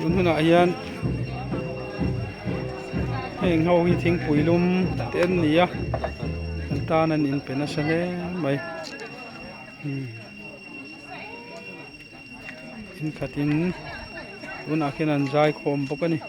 Yun na ayan. Heng hau hi thing puilum ten nia. Antanan in penasale mai. In khatin un akin an jai khom bokani.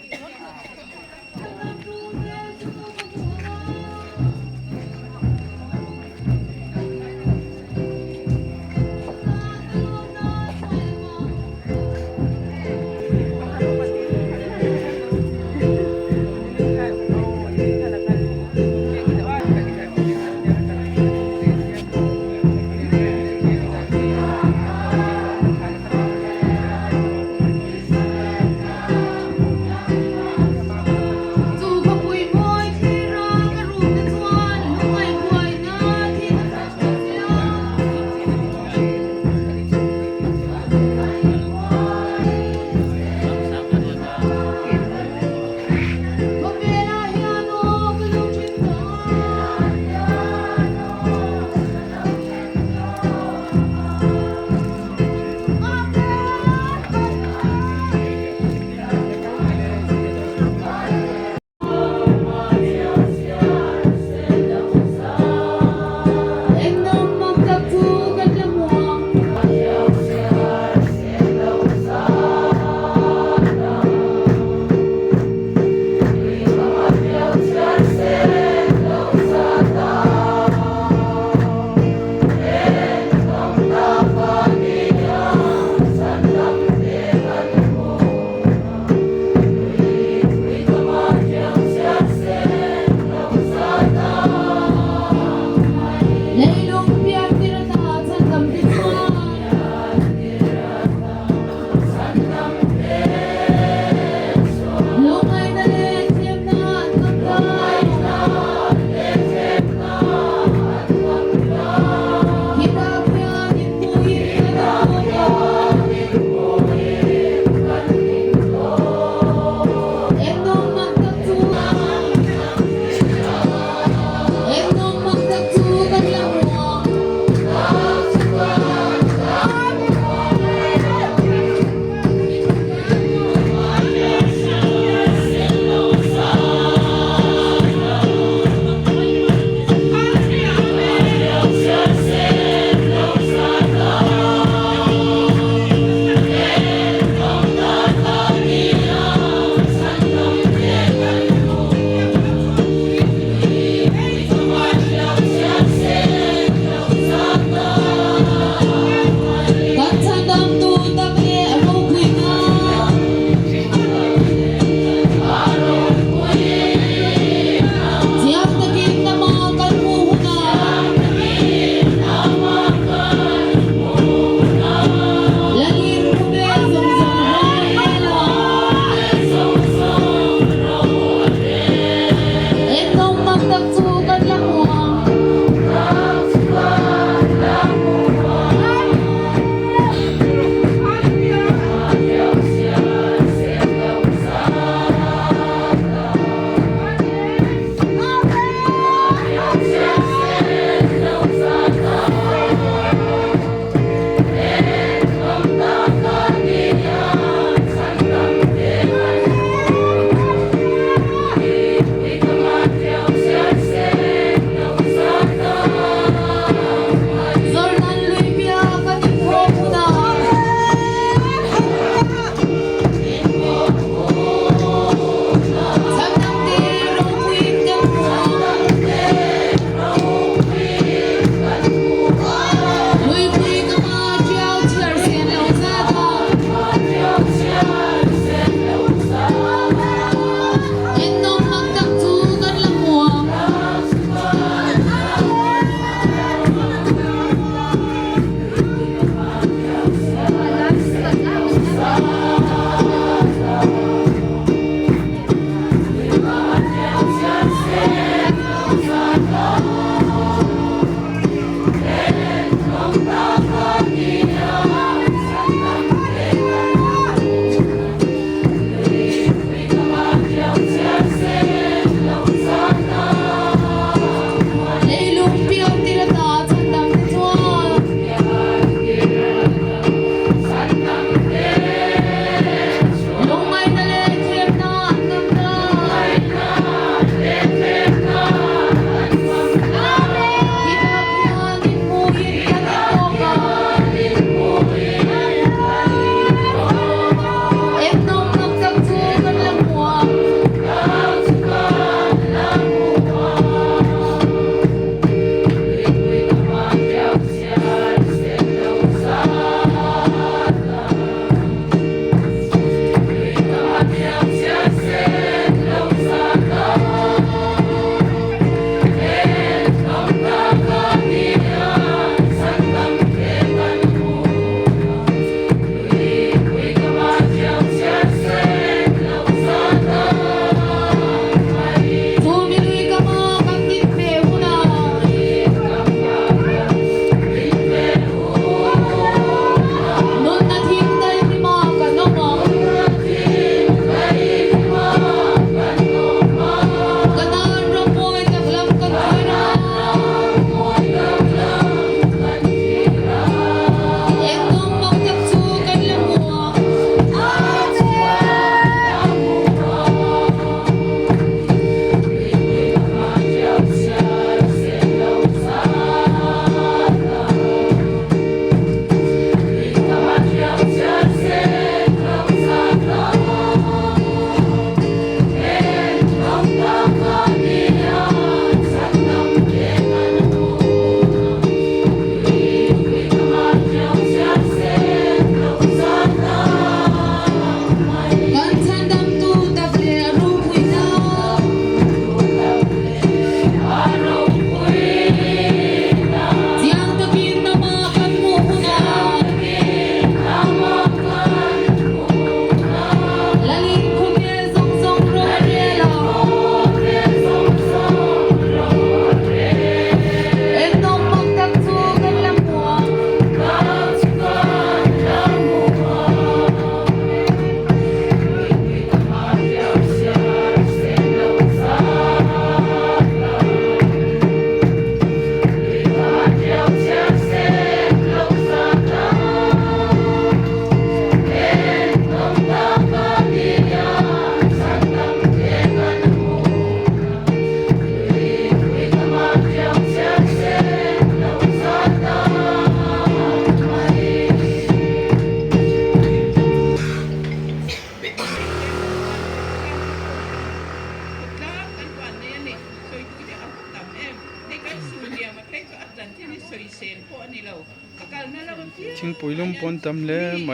ทิ้งปุ๋ยลุ่มปนตำเล่ไหม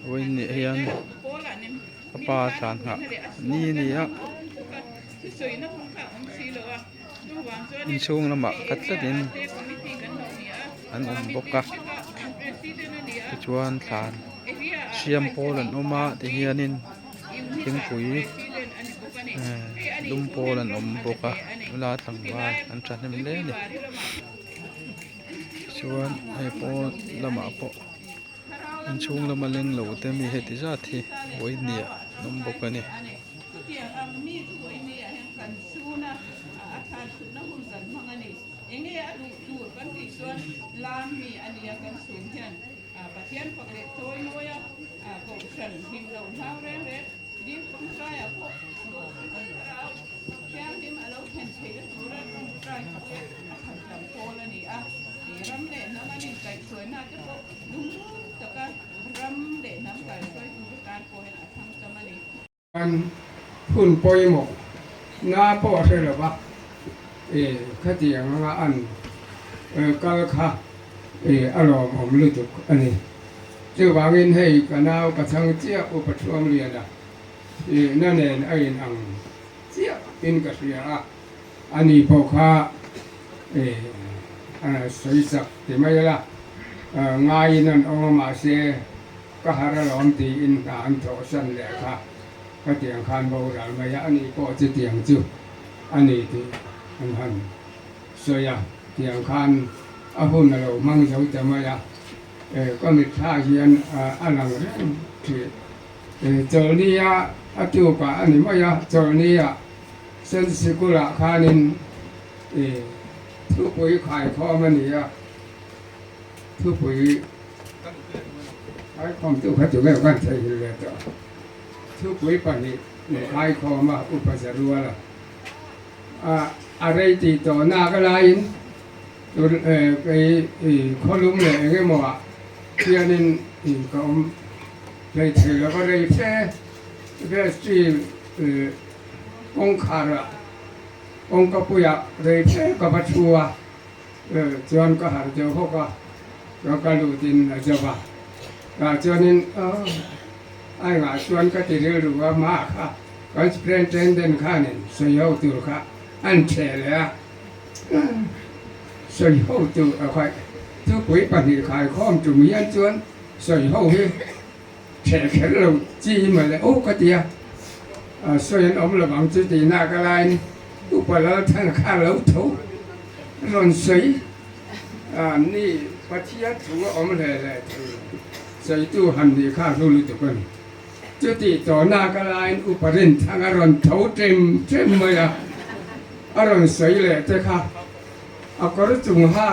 โอ้ยนี่เฮียนปลาสารค่ะนี่นี่อ่ะอินช่วงละหมากัดดินอันบกกะชวนสารเชียมโพลันอมาที่เฮียนินทิ้งปุ๋ยลุ่มโพลันบกกะเวลาตั้งว่าอันจันนี่เล่นี่ชวนให้โพละหมาโพอันช่วงละมาเล่งเหลวแต่มีเหตุจัดที่โอ้ยเนี่ยน้ำบกกะนี่ยังไงอะดูกันที่ส่วนลานมีอันนี้กันสูงเช่นประเทศปกติโอยน้อยกบฉันหิมเหล่าเท้าเร่เร่ดิ้นคนใจพวกเราแค่ดิ้นเราเห็นเสียสุดคนใจเขาเองทำจำโพลนี่นี่รำเด่นน้ำมันนี่ไก่สวยน่าจะพวกนุ่มแต่ก็รำเด่นน้ำไก่สวยดูการโพลน่ะทำจำมันนี่มันพุ่นปอยหมกหน้าปอดเลยหรอวะข้าเตียงว่าอันก็ค่ะอารมณ์ผมรู้จักอันนี้เจ้าบางเงินให้กันเอากระชังเจี๊ยอุปถัมภ์เรียนนั่นเองไอ้นังเจี๊ยอินกระเสียอันนี้พอข้าสวยสักที่ไม่ละงายนั่นเอามาเสียก็หาเราลองตีอินตามโถสันแหละค่ะก็เตียงคานโบราณมายอันนี้ก็จะเตียงจู่อันนี้ที่อันสวยเตียงคานอาหุ่นเรามั่งเฉาจะมายก็มีท่าเฮียนอันหลังเรื่องที่เจอนี่จูบอันนี้มายเจอนี่เส้นสกุลคานินทุกปุ๋ยขายข้อมันนี่ทุกปุ๋ยขายข้อมตู้ขัดจุกแก้วกันใช่เลยจ้ะทุกปุ๋ยปันนี้ขายข้อมาอุปสรรคละอะไรตีต่อหน้าก็ไล่ตัวไปข้อลุ้มเลยไงหมอเที่ยนินก็เลยถือแล้วก็เลยแค่ที่องค์ขาระองค์กปุยะเลยแค่กับปัจจุบันจวนก็หาเจ้าพวกก็รู้ดินเจ้าบ้าจวนนี้ไอ้หาชวนก็ติดเรื่องว่ามาค่ะก็จะเป็นเทรนเดินข้านี่สยบตัวค่ะอันเฉลี่ยสยบตัวอะไรทุกปีปัจจุบันขายข้อมจุ่มยันจวนสยบให้แฉแค่เราจีมาเลยโอ้ก็เดียส่วนอมระวังจุดที่หน้ากระไรอุปราท่านข้าเราถูกร้อนสีนี่ปฏิยัติถูกอมเลยใส่ตู้หันดีข้ารู้ทุกคนจุดที่ต่อหน้ากระไรอุปรินทางอารมณ์ถูกเต็มเลยอารมณ์สีเลยเจ้าค่ะก็รู้จุงห้า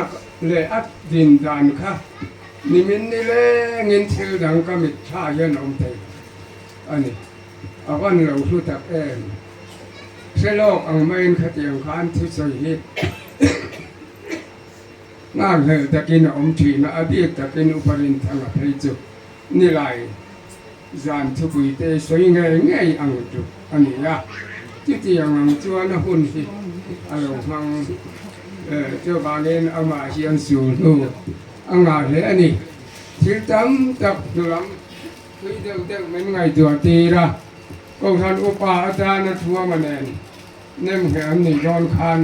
เลยอัดดินดานค่ะนิมิตนี่เลยเงินชื่อดังก็มิชาเย็นอมเตอันนี้วันเราสู้ตักเสโลกอังไม่ขตียงคานที่สวยงานเลยตะกินอมชีนะอดีตตะกินอุปรินทางพริจุนี่ลายจานทุกุยเตสวยง่ายอังจุอันนี้ที่ที่ยังจวนหุ่นที่อารมณ์ฟังเจ้าบางเงินเอามาเชียนสูนูอังงานเลยอันนี้ที่จำจับดูลำคือเด็กๆไม่ไงตัวตีละก็ท่านอุปอาจารย์ทัวมาแน่เนื่องจากอันนี้ย้อนคาน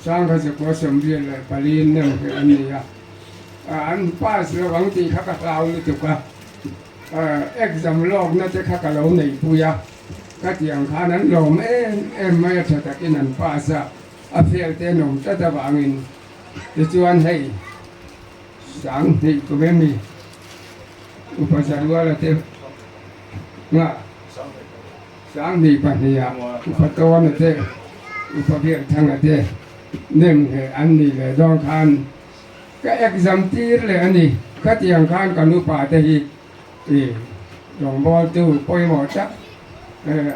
สร้างเขาจะก่อสมเด็จเลยปรีนเนื่องจากอันนี้อันป้าเสือหวังตีข้ากับเราเลยถูกป่ะเอ็กซ์จำลอกน่าจะข้ากับเราในปุยก็เตียงคานั้นเราไม่จะตะกินอันป้าซะอาเฟียเตนมจะบางเงินจะชวนให้สังนี่ก็ไม่มีอุปสรรคอะไรเท่าง่ะสังนี่ปัญญาอุปตัวนั่นเท่อุปเพียรทางนั่นเท่เนื่องเหตุอันนี้เลยดองคานก็เอกซัมตีเลยอันนี้ขัดยังคานกันอุปาเตหิดองบอลตู้ปอยหมดจ้ะ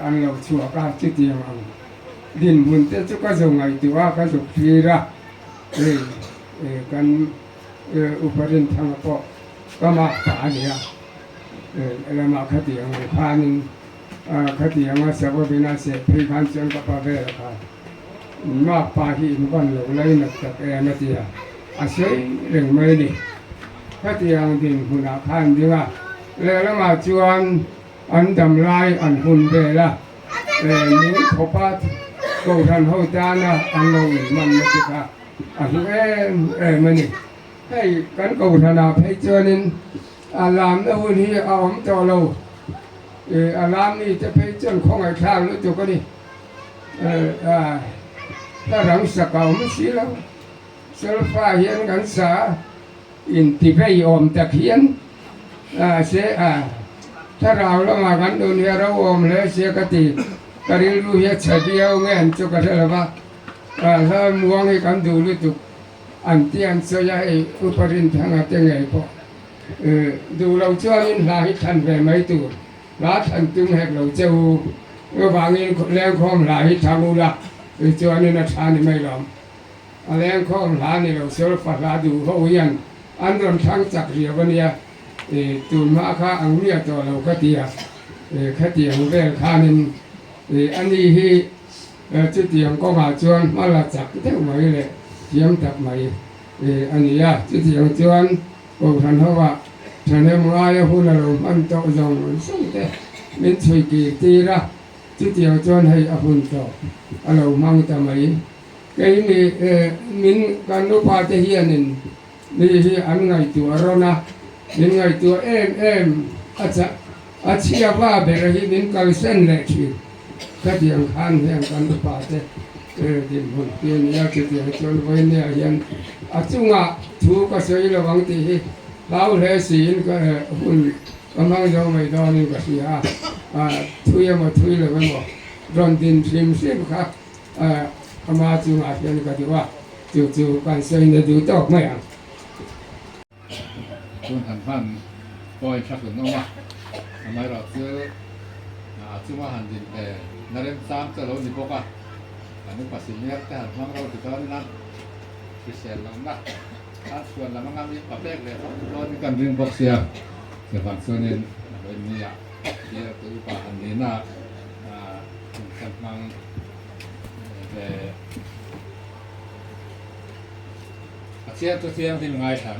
อันเราชัวร์ก็จิตยังอันดินบุญเจ้าก็ส่งไงตัวก็ส่งทีละกันอุปรินทางปอก็มาป่าเนี่ยแล้วมาขัดยังคานินขัดยังมาเสพบินาเสพพิคันเชิงกับปะเวรค่ะมาป่าที่มันก็หลงเลยนักตะแกนักเดีย สวยเรื่องไม่ดีถ้าที่ยังดิ่งหุ่นอาคารดีว่าแล้วมาชวนอันดำลายอันหุ่นเบล่ะนี้ขบปัดกูทันหัวจานะอันเรามันไม่ติดอ่ะอันมันนี่ให้กันกูทันเอาให้เจอนินอารามแล้ววันนี้เอาผมจอเราอารามนี่จะไปเจ้าของไอ้ข้าวรู้จุกนี่ถ้าหลังสักเอาไม่สิแล้วเสลฟ้าเห็นกันสาอินติไปอมตะเคียนเสียถ้าเราแล้วมากันดูเนี่ยเราอมเลยเสียกติกระดิ่งรู้เหตุเดียวเงี้ยจุกกระเทละบ้าถ้ามองให้กันดูรู้จุกอันที่อันเสียให้อุปรินทางอะไรไงพอดูเราช่วยลาให้ทันไปไม่ตัวลาทันตึงให้เราเจ้าบางอย่างแรงข้อมลาให้ทางอุละช่วยนี่นักชานี่ไม่ลองแรงข้อมลานี่เราเสียฝัดลาดูเขาเวียนอันโดนทางจักเรียวันนี้ตูนมาค่าอังเรียตัวเราคดีคดีของเรื่องค่านินอันนี้ที่จุดเดียงก็มาชวนมาละจักเท่าไหร่เลยเทียมจับไหมอันนี้จุดเดียงชวนบอกท่านเขาว่าท่านเอ็มไอ้หุ่นเรามันโตจงสุ่งเตะมินช่วยกีตีละจุดเดียงชวนให้อภุนโตเรามั่งทำไมไอ้มีมินการนุภาเทียนินนี่ที่อันไงตัวเรานะนี่ไงตัวอาชีพว่าเบรหิมินกัลเซนเลยชีก็เดียงขันเฮียงกันนุภาเตดินหุ่นเตียนยาจุดเดียงชวนไว้เนี่ยยันจุงถูกก็สวยระวังตีเราเลยสินก็หุ่นกำลังจะไม่ดอนี่ก็เสียทุยมาทุยเลยไม่หมดรอนดินซิมครับมาจุงยันก็ดีว่าจู่กันสวยเนี่ยดูตกไม่อ่ะคุณหันพันปล่อยชักถึงน้องว่าทำไมเราซื้อชื่อว่าหันดินแต่นั่นเองสามจะเราดีพวกอันนี้ปัสสิเนียแต่หันพังเราติดตอนนั้นพิเศษเรานะถ้าส่วนเรามันงามยิ่งกว่าเล็กเลยเราที่กันดึงบอกเสียฝั่งส่วนนี้เป็นนี่อ่ะเดี๋ยวตัวป่าหันนี้นะกันฟังแต่เสียตัวเสียงที่ง่ายถาม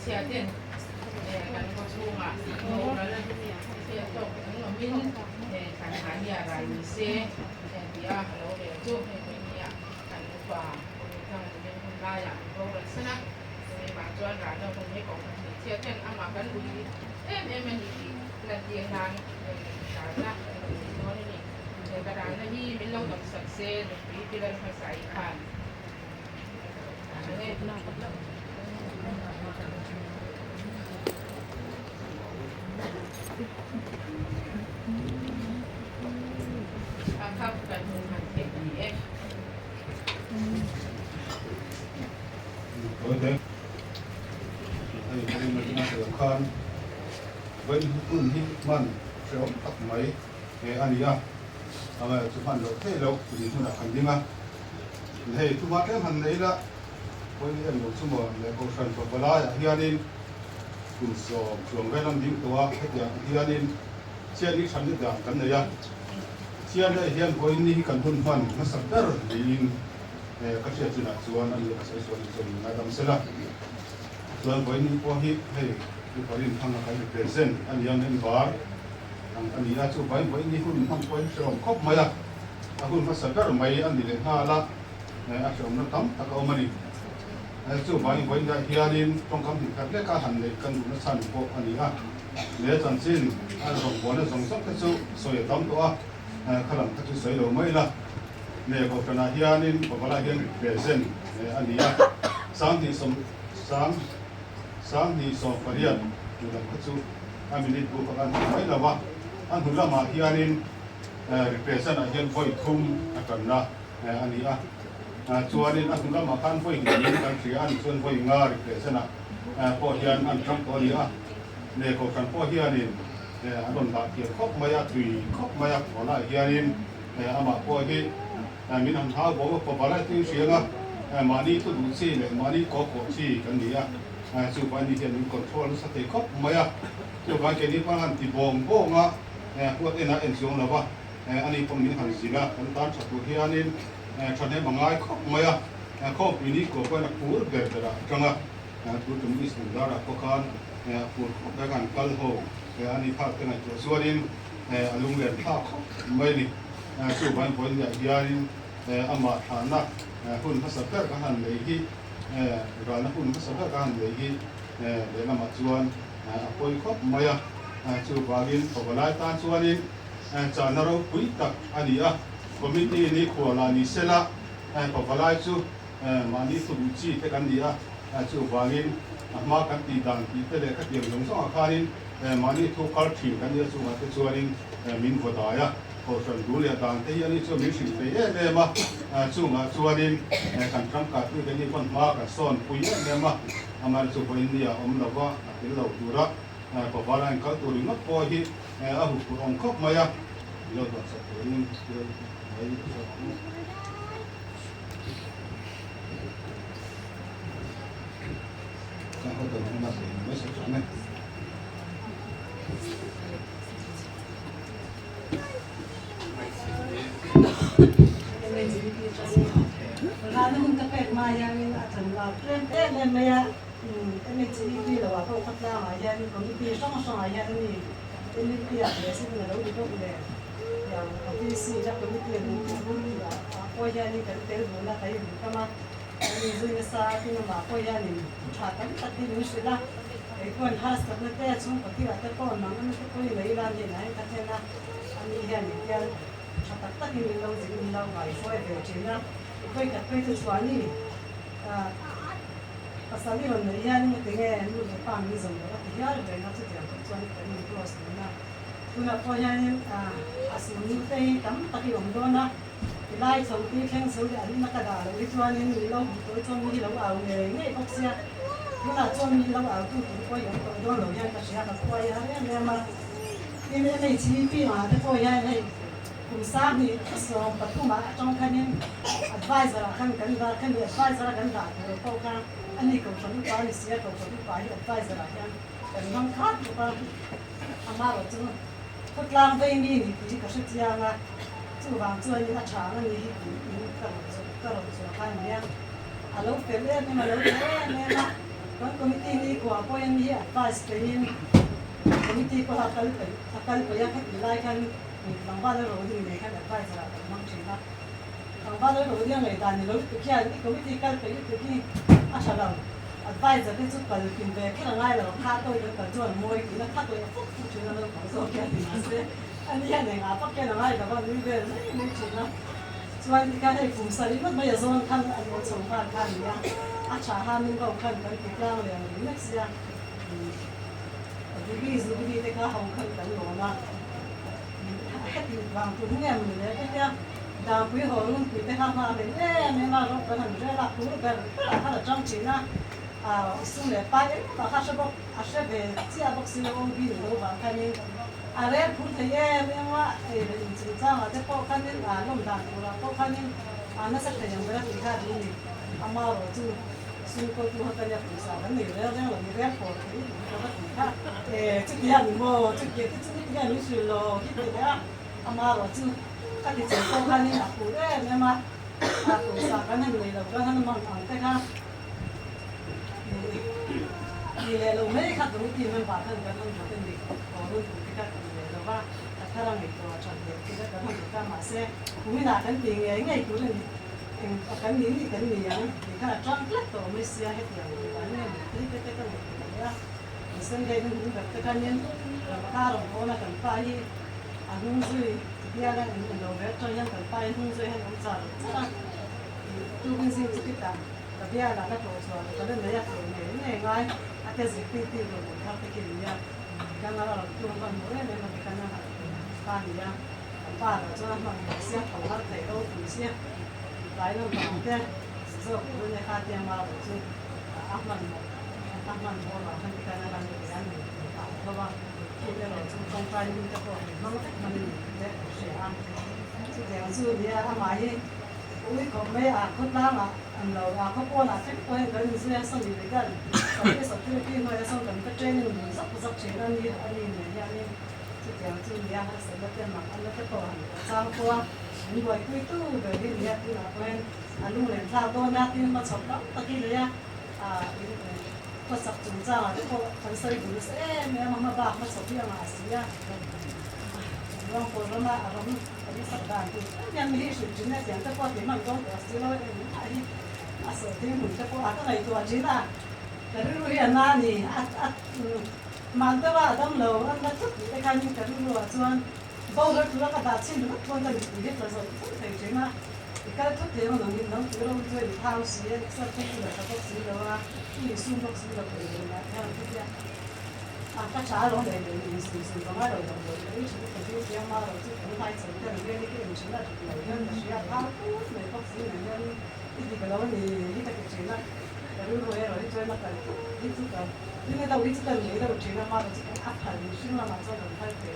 เชียร์เต้นกันก็ช่วงสีโมแล้วเชียร์จบทั้งหมดมินขันหาเนียอะไรมีเซ่เดียเราเดี๋ยวช่วงนี้เนี่ยขันกว่าทางเป็นคนได้อย่างโตลักษณะในบางจวนร้านเราคนนี้ของเชียร์เต้นเอามากันดูมันดีละเอียดทางการละน้อยนี่ในกระดานนี่มินเราต้องสักเซ่ปีที่เราภาษาอีกคันอันนี้น่าจะครับกันมันเก็บดีโอเคให้คนมาที่นั่งเสือคานเว้นรุ่นที่มันเชื่อมตัดไหมอันนี้ทำไมสุพรรณเราเท่เราถึงขนาดขันยิ่งให้ทุกวันเรื่องหันเลยละวันนี้เราสมมติในโคชันตัวเวลาเฮียนินคุณสอบช่วงเวลาดิ้งตัวให้เฮียนินเชื่อนี้ฉันจะด่ากันเลยเชื่อได้เฮียนคนนี้กันทุนฟันมาสักเดือนดิ้งก็เชื่อจุดส่วนอันนี้ก็ใช้ส่วนนายดำเสละส่วนคนนี้พอฮิให้ทุกคนทำอะไรเป็นเส้นอันนี้ยังเห็นบาร์อันนี้อาจจะไปคนนี้คุณทำคนเชื่อมครบไหมล่ะถ้าคุณมาสักเดือนไม่อันนี้เลยน่าละอาจจะมันตั้มตะเอามาดิจู่ไปคนได้เฮียนินต้องคำถึงการเล็กการหันเลยกันนักสันพวกอันนี้เลี้ยจันซินอันสองคนนั้นสองสองก็จู่สวยตั้มตัวขลังก็จะสวยเราไม่ละเนี่ยพวกคณะเฮียนินพวกอะไรเฮียนเบสเซนอันนี้สามที่สองปริยัติอยู่แล้วก็จู่อันนี้พวกกันไม่ละว่าอันหุ่นละมาเฮียนินเบสเซนเฮียนไฟทุ่มกันนะอันนี้ชวนนี่อันหุ่นละมาคันไฟหินกันเสียอันชวนไฟงาเบสเซนพอเฮียนอันทั้งตัวนี้เนี่ยพวกกันพอเฮียนินอันนั้นตาเกี่ยวครบมายัดตุยครบมายัดหัวหน้าเฮียนินอามาพอที่มีน้ำท้าบอกว่าพออะไรที่เสียงมานี่ตุ่นซีเลยมานี่ก็ชีกันดี chu vai ni hian control sa te khop maya chu vai ke ni pan han ti bom bo nga puat ena en siong lawa ani pom ni han zila kan tan chatu hianin thane mangai khop maya khop ini ko pa na pur ber dara tanga tu tum is dara ko kan pur khop da kan kal ho ani phak te na chu suarin alung len tha khop mai ni chu vai pon ya hianin ama thana hun hasaper ka han lei hi rana hun hasaper ka han lei hi le na ma chuan apoi khop maya chu bagin pawalai tan chuanin chanaro pui tak ania committee ni khwala ni sela pawalai chu mani thum chi te kan dia chu bagin ma kan ti dan ti te le ka tiang long song akharin mani thu kal thi kan dia chu ma te chuanin min vodaya Ocean Dulia dan te yani chu mi shin pe ne ma chu nga chuanin kan tram ka tu ke ni pon ma ka son pui ne ma amar chu po india om lawa atil lo dura ko balan ka tu ri mat po hi a hu ku ong khop maya lo ba sa po ni ai ka ho to na se me se chane Rana hun kapek ma yang akan lau tren tren maya ini ciri lawa kau kata ma yang komiti song yang ini dia biasa dengan lalu itu boleh yang komisi dah komiti yang dulu apa yang ini kan bola kayu kama ini juga saat ini apa yang ini cakap tapi ini sudah ikon khas tapi teh cuma ketika ada kau nangan itu kau ini lagi naik katanya ini yang dia cakap tapi ini lalu jadi lalu kau itu bercina kau kat kau itu suami pasal ni orang yang ni tengah ni pang ni semua dia ada yang tu dia suami kan ni terus na guna kau yang ni asal ni teh tam tapi orang tu na lai sầu ti khen sầu dia ni nak ada lalu suami ni lalu tu suami lalu awak ni kau sia guna suami lalu awak tu kau yang kau lalu yang kau siapa kau yang ni memang ini ni ciri mah tu kau yang niคุณทราบนี่สอบปฐุมมาจ้องคันนี้ advisor คันกันได้คันนี้ advisor กันได้เราเข้ากันอันนี้ก็ฉันไปเสียก็ฉันไป advisor กันแต่น้องคัดก็อามาเราจึงทดลองไปนี่ที่ก็สุดที่ยังอ่ะจู่บางจู่นี่ก็ช้างนี่ก็เราจะคันนี้อ่ะเราเป็นเรื่องนี่มาเราเนี่ยนะคนคอมมิตี้นี่กว่าพอยังมี advice ไปนี่คอมมิตี้ก็หักกันไปยังให้ไล่กันทางบ้านเราดูดีเลยค่ะแบบไปสลับกับน้องชินนะทางบ้านเราดูดีเลยแต่เนี่ยเราตุกี้นี่ก็วิธีการไปตุกี้อาชาเราไปจะได้จุดการกินไปแค่ง่ายเราฆ่าตัวเองกับจวนมวยกินแล้วฆ่าตัวเองฟุ๊บจุดนั้นเราของโซ่แค่ดีนะเสียอันนี้อย่างหนึ่งอ่ะพวกแค่ง่ายแต่ว่านี่เป็นไม่ชินนะส่วนที่การให้กลุ่มสลิมมันไม่จะโซนขั้นอันนี้สงครามขั้นนี้อาชาห้ามินก็ขั้นกันติดล่างเลยนี่เสียดูดีแต่ก็ห้องขั้นกันหลงนะvàng cũng nghe mình đấy cái đào quý hồ luôn quý cái hàng mình mình mà lúc cái hàng là cũng cái là là trong chỉ na xung để bay và khác số sẽ về chia bốc xí ông đi đâu và cái này đấy cũng thấy em mà chỉ ra mà cái bộ cái này lồng đàn của bộ cái này nó sẽ thành một cái gì khác đi ama rồi chứ xung quanh tu cái này cũng sao cái này là người ghép của cái khác trước kia mình mua trước kia mình sửa lo cái đấy ama rồi chứ cái gì chỉ có cái này là phụ đấy nhưng mà phụ sao cái này người là cái này mà ăn cái khác thì là lúc mấy khác cũng tìm mình bản thân cái thân gì có luôn cái khác thì làว่าถ้าเราไม่ตัวชนเด็กที่ได้ก็ทำการมาเสียผมไม่น่ากันตีไงไงกูเลยกันนี้นี่กันนี้อย่างที่ข้าจ้องเล็กตัวไม่เสียให้อย่างนี้วันนี้ที่เป็นกันเนี่ยเส้นใยนึงแบบกันเนี่ยเราข้าเราโคนกันไปอันนู้นซุยที่อะไรเราแบบจอยยังกันไปนู้นซุยให้น้องจ่าตู้เป็นสิ่งที่ต่างแต่ที่อะไรก็ตัวชัวร์ก็เรื่องนี้ตัวนี้นี่ไงอาจจะสิ่งที่เราทำไปกินเนี่ยกันเราตัวมันหมดเลยมันเป็นกันนะป้าเนี่ยป้าเราจะทำเสียของเราแต่เราถูเสียหลายเรื่องของแต่เสื้อผ้าในคาเตียงมาเราจะอัพมันพอเราทำไปกันอะไรอย่างนี้เพราะว่าที่เราจะต้องการยิ่งจะพอมันได้เสียที่เดี๋ยวสู้เนี่ยทำไม อุ้ยก็ไม่คนล่างเราเขาป้อนเช็คตัวกันนี่ส่วนส่งดีกันสอบที่เราส่งกันก็เทรนนิ่งสักเช้านี้เนี่ยนี่ที่เดียวที่เนี่ยเสร็จแล้วเป็นมาอันนั้นก็ตัวสร้างตัวมีไว้คุยตู้แบบนี้เนี่ยที่เราเป็นลูกเล่นสร้างตัวนักที่มาชอบแล้วตะกี้เลยก็สักจุดจ้าแล้วก็คนใส่บุรุษแม่มาบ้ามาชอบที่มาเสียลองคนละมาอารมณ์อันนี้สักด้านที่ยังไม่ได้สุดจริงนะอย่างแต่พอที่มันต้องตัวสิ่งเราเองอันนี้สุดที่มันจะพออะไรตัวจริงนะแต่รู้อย่างนั้นนี่มันแต่ว่าต้องเราอันนั้นทุกอย่างการยิ่งจะรู้ว่าส่วนบ่าวเราทุกข์ก็ได้ชิ้นละคนละนิดเดียวเราต้องใช้จริงนะอีกการทุกอย่างเราเนี่ยเราเราช่วยทำสิ่งสักทีเราก็ต้องสิ่งเราที่สุ่มต้องสิ่งเราเป็นอย่างนั้นทุกอย่างก็ช้าลงเลยสิ่งของเราเราไม่ใช่เป็นที่เสียมาเราที่คนไทยสิ่งที่เราเรียนที่เราสิ่งเราที่เราเรียนเรา需要ทำทุกอย่างต้องสิ่งนั้นที่เรานี่ที่จะจริงนะแต่รู้ว่าเราที่ช่วยมาแต่ที่ที่เราที่เราที่เราเนี่ยเราจริงๆมาเราที่อัพพันธ์สิ่งเรามาช่วยเราให้เป็น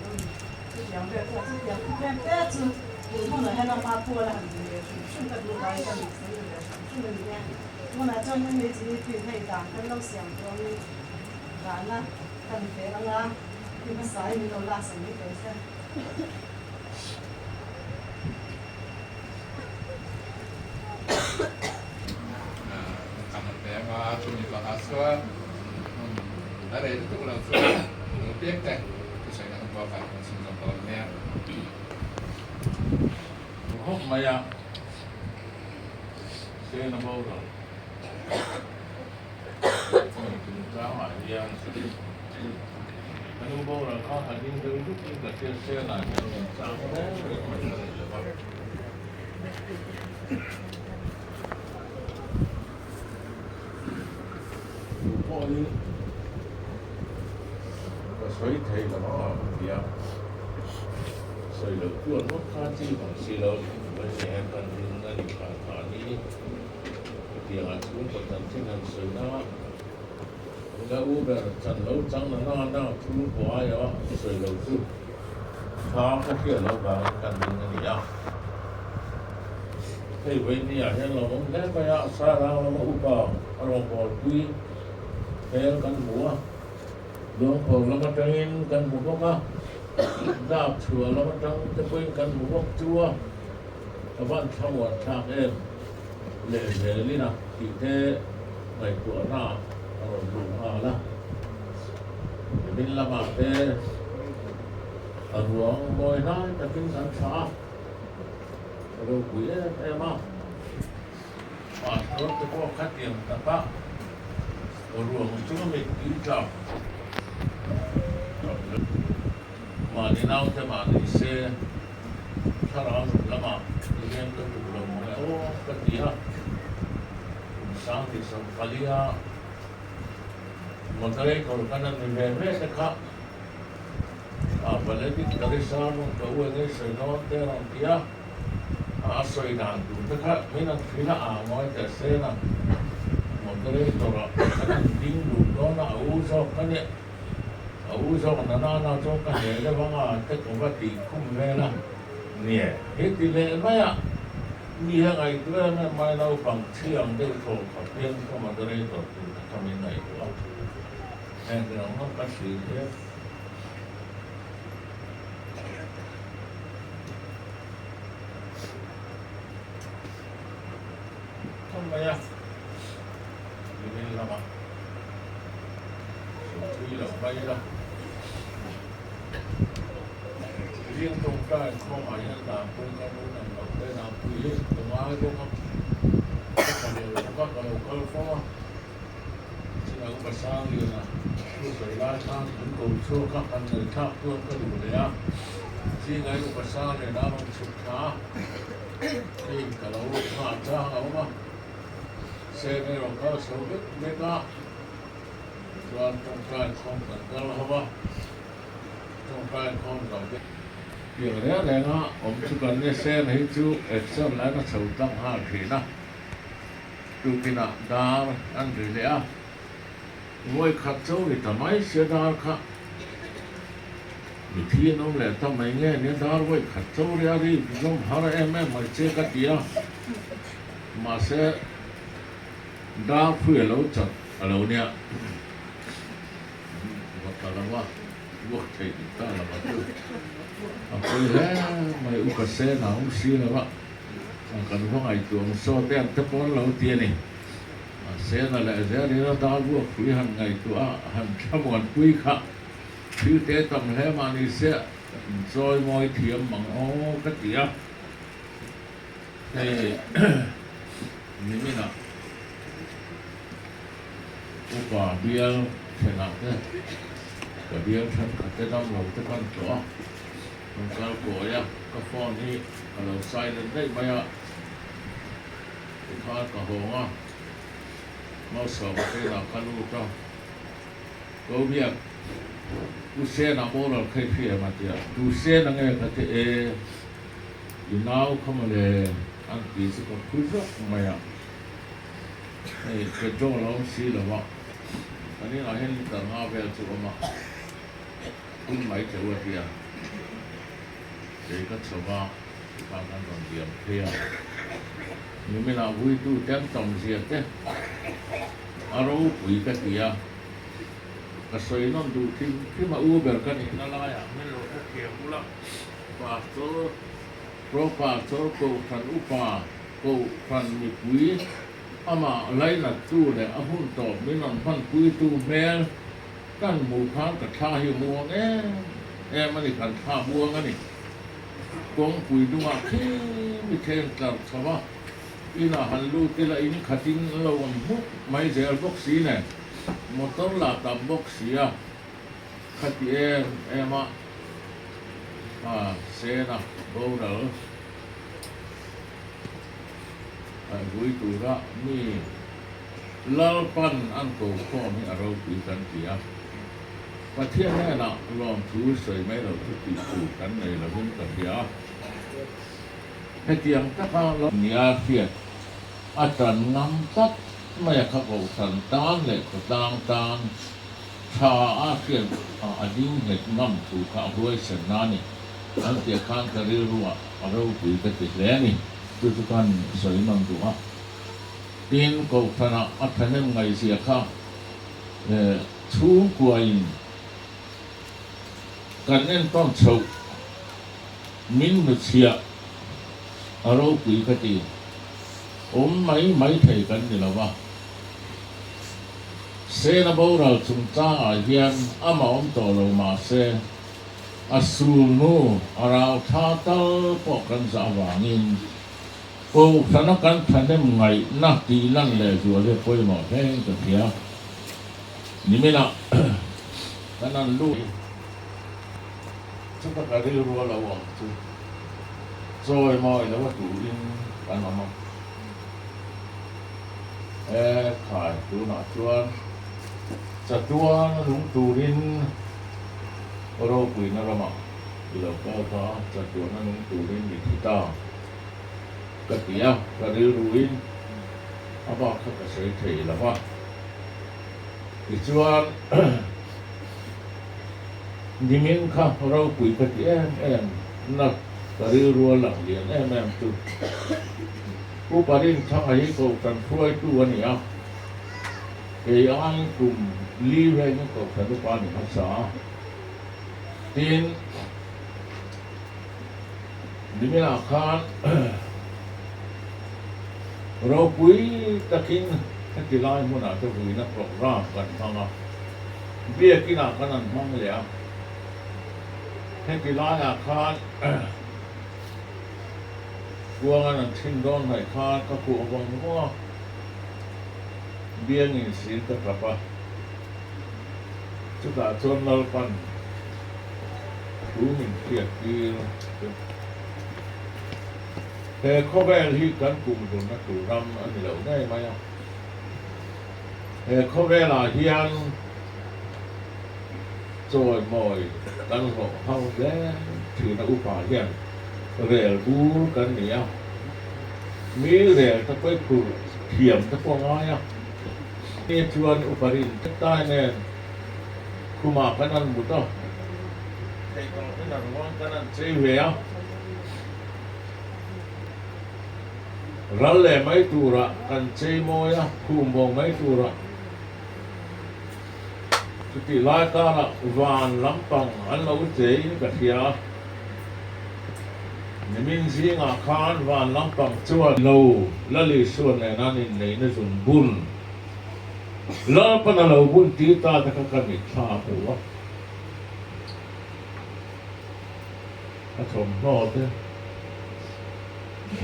ที่อย่างแบบที่อย่างแบบแต่จุด我们还能把过来很多，顺着路来一个旅行的，顺着里面，我那叫那没几天太大，跟老乡说你，完了，跟别人啊，你们啥你都拉什么东西？Kamera cumi bahasa, ada itu langsung lebih teh, saya nak bawa langsung contohnya. Hốc mày à, xe nó bao rồi, chúng ta hỏi đi ăn, nó bao rồi có phải đi đâu chút đi cả xe này, sao thế, mình là được không? Có đi, xoáy thầy là nó gì à? Rồi được cuốn nó khá chi bằng xì lâu với nhà cần dùng là đi khả đi thì họ cũng có tận trên hành sự nó đã u về trận đấu trắng là nó thu quá đó rồi đầu tư thao các kiểu nó vào cần dùng là đi đâu thì với nhà hiện là muốn lấy bây giờ xa ra nó u vào nó bỏ quy theo cần múa đường phường nó có trên cần múa không áดาบเถื่อแล้วมันต้องจะเป็นกันหมูวกจัวชาวบ้านชาววัดชางเอ็มเล่เล่นี่นะที่เท่ในตัวหน้าเราดูละบินละมาเท่หลวงบอยน้อยจะกินสันชาเราคุยเท่มากรถจะพวกขัดเตียงตะปะหลวงจุ่มไม่กินจับมาที่น้าจะมาที่เซ่ถ้าเราละมาที่เรียนก็ถูกลงมาโอ้ก็ดีฮะสังที่สังกัลยามันอะไรก็รู้กันนั่นเป็นแบบนี้นะครับวันนี้ที่กระดิ่งสารมันก็ว่าเนี่ยสิ่งนั้นเท่านั้นที่สวยงามดูนะครับไม่นั่งฟิลาไม่แต่เซ่นะมันอะไรตัวละกันดิ้งดูโน่นนะอู้ชอบกันเนี่ยอู้ชอบนั่นน่ะชอบกันเนี่ยแล้วบางอ่ะแต่ก็ว่าตีคุ้มเลยนะเนี่ยเฮ็ดดีเลยไหมอ่ะมีอะไรตัวนั้นไม่เราฟังเที่ยงได้โทรขับเพียงเข้ามาตัวนี้ตัวทำยังไงตัวแห่งเราต้องกัดสีเท่ทำไมอ่ะอยู่ในละมั้งสุดที่เราไปละเรียงตรงใต้ข้อหมายต่างๆคุยกันรู้นั่นเราได้นำคุยตรงนั้นก็ครับก็เดี๋ยวก็เราเข้าฟ้องที่เราก็สร้างอยู่นะผู้ใส่ร้ายข้างถึงโกงชั่วข้างกันเลยข้างตัวก็ดูเลยอ่ะที่ไงก็สร้างเลยนะมันสุดท้ายที่กับเราข้าจ้างเรามาเซนเราก็สมบูรณ์ไม่ก็ส่วนตรงใต้ของกันก็เราว่าตรงใต้ของเราอย่างนี้เลยนะผมทุกคนเนี่ยเซนให้จูเอ็กซ์แล้วก็สูงตั้ง5 ทีนะดูกินอ่ะดาอันนี้เลยอ่ะวัยขัดเจ้านี่ทำไมเสียดายค่ะมีที่น้องแหละทำไมเงี้ยเนี่ยดาวัยขัดเจ้าเรียรีน้องหาอะไรแม่ไม่เชื่อกันดีอ่ะ mà sẽ đa phương lâu chặt ở lâu nè và cả là what buộc thầy ta là mà tôi tôi thế mày u cà xe nào không xí là vậy cần có ngày tuồng so tên chấp món lâu tiền này xe là lại giá đi nó đa buộc quý hàng ngày tụi hàng trăm ngàn quý khác chứ thế tầm thế mà đi xe rồi mọi thiểm bằng ô cái gì á thì như thế nào và bia thế nào thế và bia thân cả cái năm đầu cái con chó con cá cổ ya cái phòn đi ở đầu sai lên đây bây giờ cái khát cả hồ á mau sợ cái nào khăn lu cho có việc tu xe nào bố rồi khai phê mà tiệt tu xe là nghe cái thế nào không là anh chỉ sẽ có cứ rất mày à cái chỗ nó xí là vậy anh ấy nói hết tầng hai về chỗ mà cũng mấy chỗ vậy tiệt để cái chỗ ba bạn đang còn điểm kia nhưng mà nào vui tu chẳng tổng gì thế aro quý cái gì à cái sợi nó đủ khi mà u bờ cái này nó lại à nên là cái kiểu cũng lắm và số cầu phần cầu phần bị quý mà lấy là tu để hun tổ mới làm phần quý tu mel căn mù khán cả tha hiệu mua nghe em mà đi cần tha buông cái này con quý đúng không khi bị thêm cả sao ina hanlu tila in khatin lo am hu mai zel box si ne motor la tam box si a khati ema se na bo da vui tu ra mi lal pan an ko ko mi aro pi kan ti a pa thia ne na lom thu soi mai lo tu ti tu kan nei la hun ka dia he tiang ta ka lo nia fiat atan ngam tak mai ka ko san tan le ko tang tan cha a fiat a ding he ngam tu ka huai san na ni an tia kan ka ri ruwa aro pi ka ti le ni tu tu kan soi mang tu ha tin ko thana athanem ngai sia kha thu kuain kan en ton chau min nu chia aro pi ka ti mấy thầy cần gì là ba xe nó bao giờ chúng ta ở hiền mà ông tổ lầu mà xe sunu rau tha tao bỏ cần giả vàng in cô phải nó cần phải đem ngày nát tí lăn lệ rồi để quay mỏ thế cái kia như thế nào cáiนั้นลูกchúng ta cái điều đó là what rồi mọi là what tụ in cái nào mà khải tu nọ chuan chặt chuan đúng tu đến oro quỷ nó ra mà giờ có chặt chuan nó đúng tu đến bị thị ta cái kia cái điều ruin à bao cái sợi thề là bao thì chuan đi miếng khác oro quỷ cái em nó cái điều ruộng lặng liền em tuผู้ปริญญาให้เขากันช่วยตัวนี้อ่ะไอ้อันกลุ่มลีเวงก็สนุกปานิภาษาทีนดิมินาคานเราคุยตะกินที่ไล่มุนาจะคุยนักร้องรำกันทั้งอ่ะเบี้ยกินอาการนั้นมั่งเลยอ่ะที่ไล่อาคารกลัวงั้นทิ้งโดนให้ขาดก็กลัววังว่าเบี้ยเงินสินก็กลับไปจุดอาจนเราปันรู้มันเกลียดดีแต่ข้อแรกที่กันกลุ่มตรงนั้นกลุ่มรำอันนี้เราได้ไหมอ่ะแต่ข้อแรกเฮียนโจยมอยกันหัวเข้าแล้วถือนักอุปาเฮียนเรียลบูกันเนี่ยมีเรียลตะไปปลูกเขียมตะพวงน้อยอ่ะนี่ชวนอุปรินใต้เนี่ยคุมากันนั่นบุตรไอ้คนนั้นว่างกันนั่นเสียเหี้ย ralle mai tura kan chei moya khumbo mai tura ti lai ka la van lampang an lo chei ka thia nimin si nga khan van lampang chuan lo lali suan ne nan in nei na sun bun la pa na lo bun ti ta ta ka mi tha ko a thom no te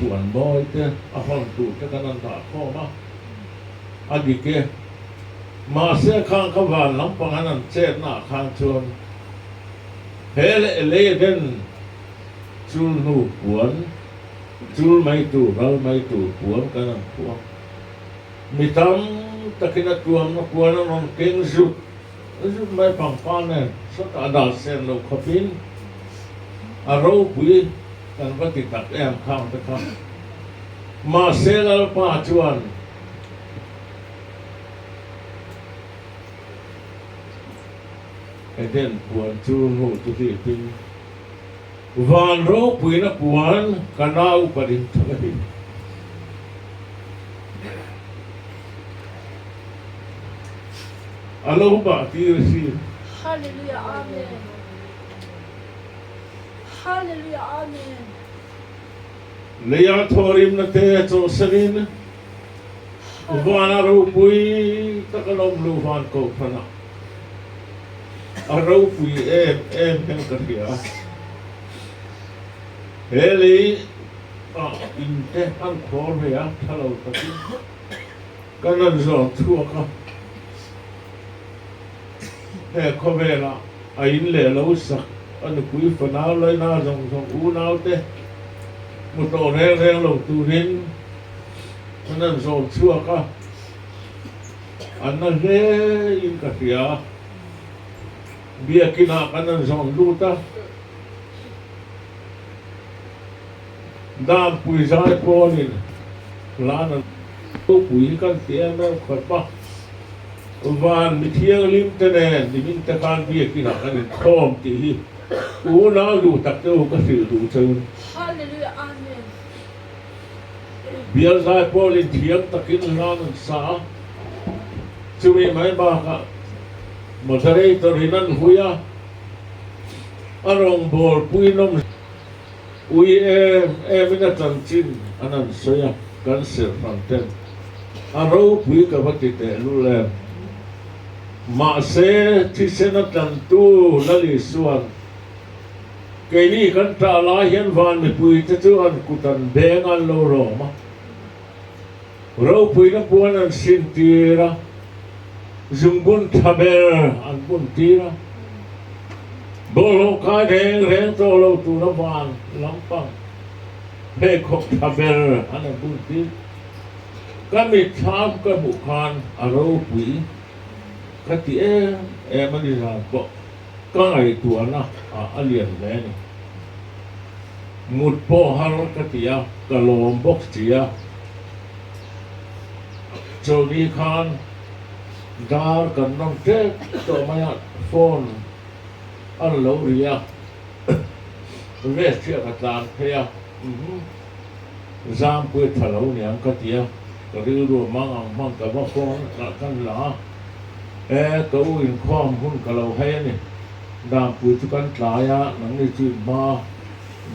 buồn bôi thế, phong tụ cái cái năng tạ khó mà, anh đi kia, mà sẽ khang các bạn lắm bằng anh chết nã khang chuồn, thế lệ bên chul nụ buồn, chul mấy tụ rau mấy tụ buồn cái năng buồn, mi tam ta khi nó buồn nó nong kinh rụt mấy bằng pan này, số ta đã xem lâu khó pin, rau bùi kan vati tak em khang ta khang ma selal pa chuan eden puan chu ngu tu ti pin van ro pui na puan kanau padin thai alo ba ti si Hallelujah, amen. Hallelujah, amen. leya thorim na te cho sanin vana ro pui takalom lu van ko phana aro pui em hen karia heli in te an khor he ya thalo taki kanan zo thua ka he khovela ain le lo sak anh quý phần áo lấy na dòng u nao te một tổ reng reng lồng tu rin anh ăn dòng chua ka anh ăn le in cả phía bia kia anh ăn dòng lu ta đam pui zai po ni lan anh tu pui kan tiang na khat pa van mi thiang lim te ne ni min ta kan bia kia anh khom ti hi u nào đủ tắc đâu có sự đủ chân Hallelujah, amen. biar saya boleh diam takin lan sa cumi mai ba ka mothare torinan huya arong bol pui nom ui em ina tan chin anan soya cancer fanten aro pui ka bati te lu le ma se ti sena tan tu lali suan cái này kan trả lại hiện van mi pui te chu an kutan beng an lo ro ma ro pui na puan an sin tira zungbun thaber an bun tira bolo kai reng to lo tu na van lampang he khok thaber an bun ti ka mi tham ka bu khan aro pui ka ti em ani ra ko cái tuổi na alien này một bộ hàng cái tia cái lồng box tia cho đi khan dar cái nông thế tổ mày phone ăn lâu ria về chuyện cái tàn thế giam quê thở lâu nhỉ cái tia cái điều đồ mang cái bao phone là cái lá cái uin khom hun cái lâu hay này đam pui chu kan tlaya nang ni chi ma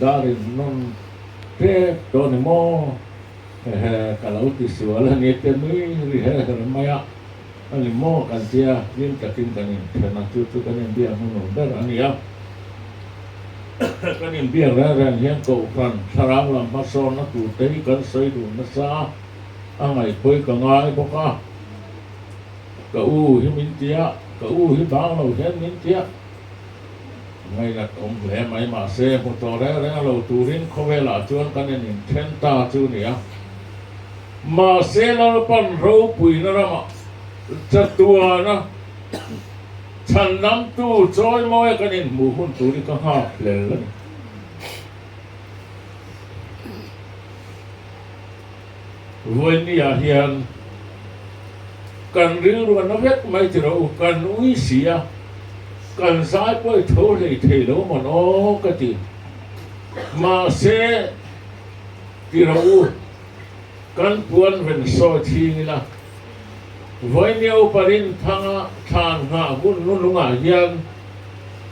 darin non te to ne mo kalau ti suala ni te mi ri he maya ani mo kan tia lim takin kanin thana chu kanin bia mun ber ani ya kanin bia ra hian ko kan sarang lam ma so na tu te kan sei du na sa angai poi ka ngai boka ka u hi min tia ka u hi bang lo hian min tia ngay là ông lẽ máy mà xe một tàu đấy là lầu tù rin không về là chuan cái này nhìn thiên ta chu nè mà xe là pan râu bùi nó ra mà chặt tua nó chăn nắm tu trôi môi cái này mù hun tu đi có hạt lên lên vui đi à hiền cần riêng rồi nó biết mấy chữ đâu cần uy xía cần sai quay thấu thì đâu mà nó cái gì mà xe thì đâu kan puan ven so thi la voi neu parin thanga than nga hun nu lunga hian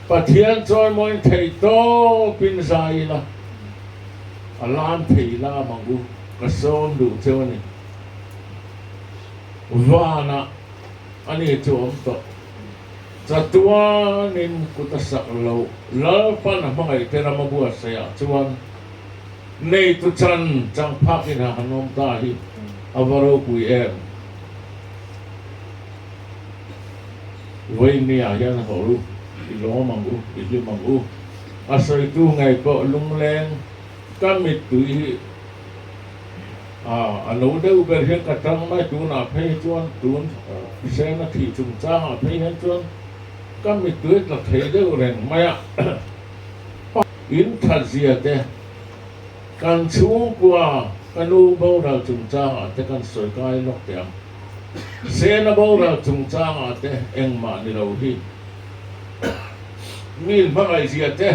pathian choi moi thei to pin sai la alam thei la mangu ka son du choni vana ani chuam to chatua nin kutasak lo la pan mangai tera mabua saya chuan nei tu chan chang phakin ha hanom ta hi avaro pui em voi ni a yan ho lu lo mangu lu mangu asoi tu ngai ko lung leng kamit tu hi alo deu ber hian ka tang mai tu na phei chuan tun se na thi chung cha ha phei hian chuan kamit tu la thei deu reng maya in thal zia te kan chung qua kan u bo ra chung cha ha te kan soi kai lok te se na bo ra chung cha ha te eng ma ni lo hi mil mangai zia te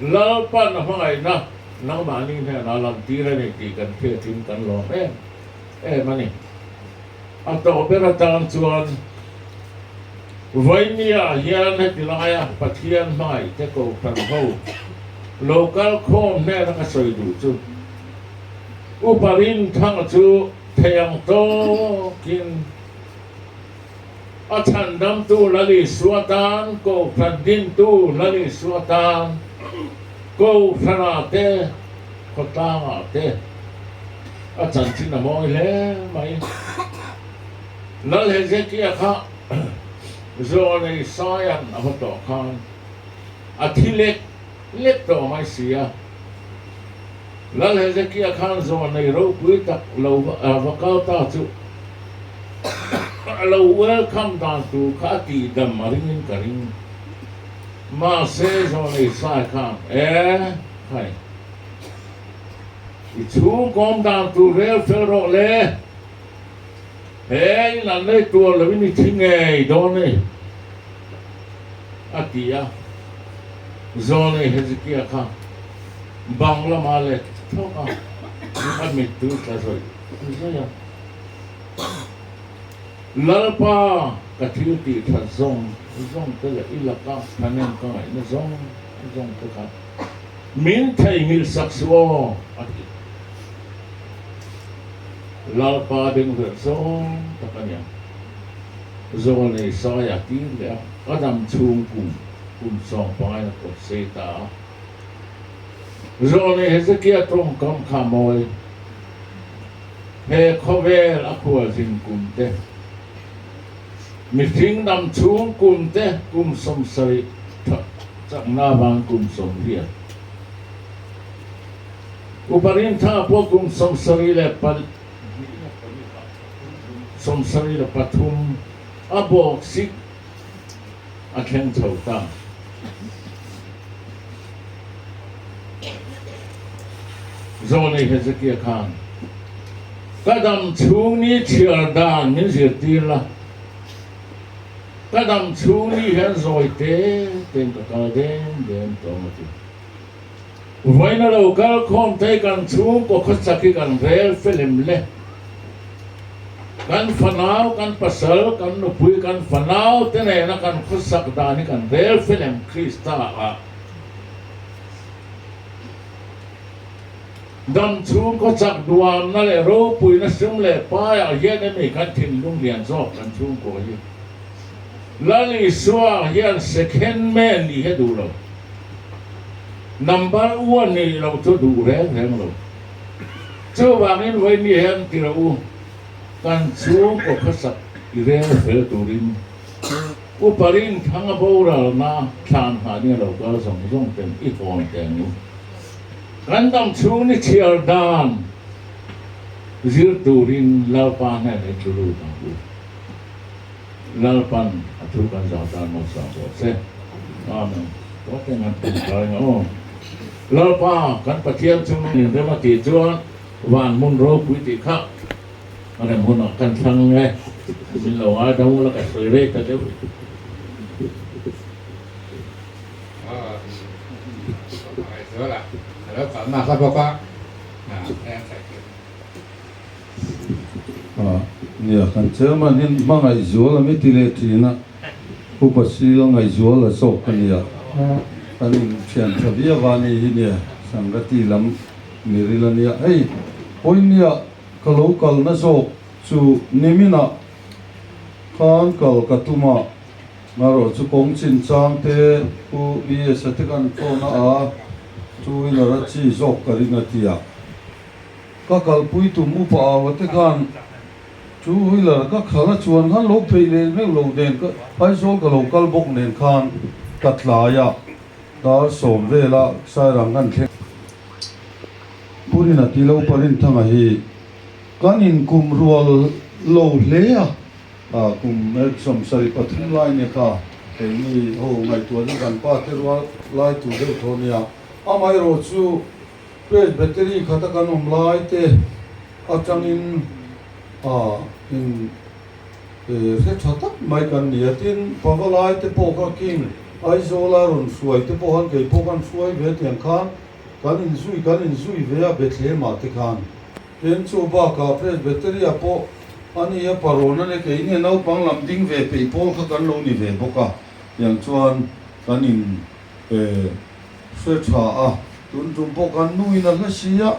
la pa na mangai na nang ba ni ne na lam ti ra ni ti kan phê tin kan lo mani a to bera tan chuan vainia hian he tilaya pathian mai te ko kan ho local khom ne ra ka soi du chu uparin thang chu theyang to kin a chan dam tu lali suatan ko pradin tu lali suatan cô phana te ko ta te a chan chin na moi le mai nal he je kia kha zo nei sayan a to khan a thilek lek to mai sia nal he je kia khan zo nei ro pui tak lo va ka ta chu lo welcome down to khati dam marin karing mà xe rồi này sai kham hay thì chú con đàn tu rêu phê rộ lê là nơi tua là bên thi nghề đó này tía rồi này hết kia kham bằng là mà lệ thôi nhưng mình tu là rồi lalpa ka thil ti tha zong te la ilaka thanen ka ngai na zong te kha min thai ngil sak suo ati lalpa ding ver zong ta kanya zong nei sa ya ti le adam chung kum song pai na ko se ta zong nei hezekia trong kam kha moi he khovel akwa jin kum te mi phing nam chung kum te kum som sari chak na bang kum som ria uparin tha po kum som sari le pathum abo sik akhen thau ta zone hezekia khan kadam chung ni thiar dan min zir tin la kadam chung ni hen rồi te ten ka den to ma ti vai na lo kal khom te kan chung ko khat sakhi kan rel film le kan fanau kan pasal kan no pui kan fanau te ne na kan khat sak da ni kan rel film krista a dam chung ko chak duam na le ro pui na sum le pa ya ye ne mi kan thin lung lian zo kan chung ko hi lali suwa hian second man ni he du lo number one ni lo to du re lo chu wangin voi ni hem ti lo kan chung ko khasak i re fel tu rin uparin thang bo ra na than ha ni lo ka song ten i kon ten nu kan dam chung ni chiar dan zir tu rin la pa na ne tu lu ta lalpan atukan zatan mosa se amen có cái ngăn tụng trời ngõ lalpa kan pathian chung ni de ma ti chuan wan mun ro pui ti kha ane mun kan thang nge min lo a dau la ka soi re ta de rồi là cảm ơn các bác em phải nia kan chairman hin mangai zuala mi tile tina upasil ngai zuala sok kania anin thian thavia wani hi nia sangati lam mirilania ei poinia kalau kal na sok chu nimina khan kal katuma ngaro chu kong chin chang te u bi satikan phone a chu ina ra chi zok karinga tia ka kal pui tu mu pa awate khan chú huy là các khá là chuan hắn lốp phê lên mấy lầu đèn cái ai số cái lầu cal bốc nền khan cắt lá ya đó sổm về là sai rằng ngăn thế puri na ti lâu parin thang hi kan in kum rual lầu lé kum ek som sari patrin lai ne ka cái ni ho ngai tuan kan pa te rual lai tu de thonia amai ro chu battery khata kan lai te atang in in sẽ cho tất mấy cần địa tin và có lại tới bộ các kim ai số là rồi suy tới bộ hắn cái bộ hắn suy về tiền khan cái in suy về bệt lệ mà tới khan đến chỗ ba cà phê battery bộ anh ấy parona này cái này nấu bằng làm đinh về bị bộ các cái lâu đi về bộ cả yang chuan cái in sẽ cho tuân trung bộ cái nuôi nó là gì á